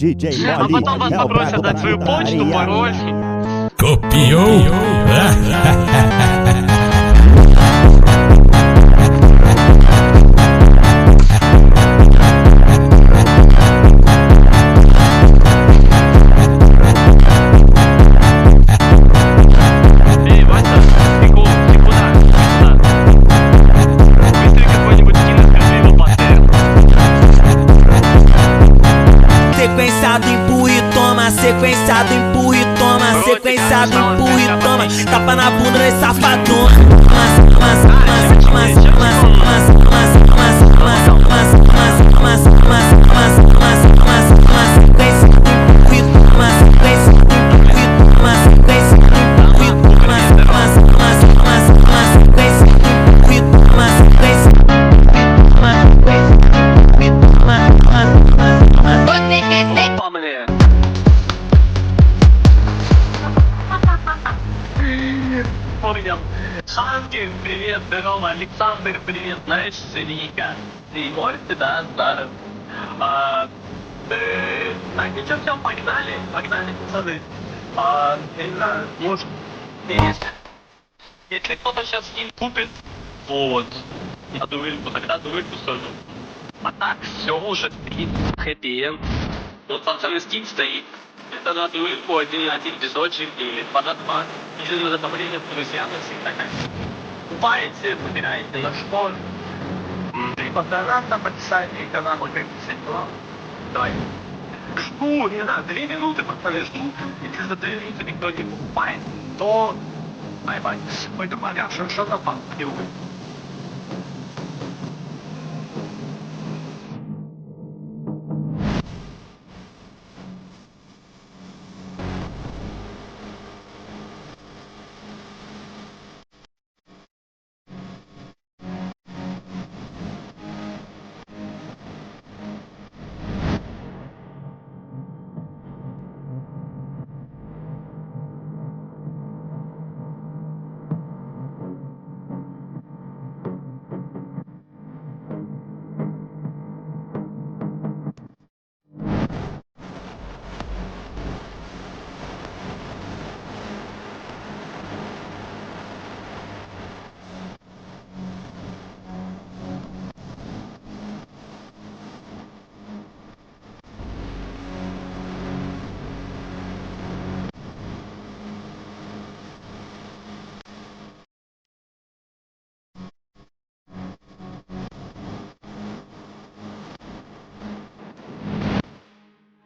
DJ А Bolinha потом вас é o попросят brabo da дать свою почту, putaria. пароль. Copiou? Эй, Вася, прикол, ты куда? Быстрее какой-нибудь скин, скажи его патерн. Sequenciado, empurra e toma, sequenciado, empurra e toma, sequenciado, empurra e toma, tapa na bunda desse safadão. Понял. Шанкин, привет, здорово, Александр, привет, знаешь, Рика, ты можешь, да, да. Ничего, все, погнали, пацаны. Не знаю, может, если кто-то сейчас скин купит, вот, я дуэльку, тогда дуэльку скажу. А так, все уже, хэппи-энд. Вот пацаны скин стоит. Это на дуэльку один песочек или подотмат. Если на это время с друзьями всегда как купаете, набираете на школу. Либо донат нам подписать, и канал как всегда. Давай. Жду, не знаю, 3 минуты, пацаны, жду. Если за 3 минуты никто не покупает, то... Ай-бай. Ой, думаю, что там делать?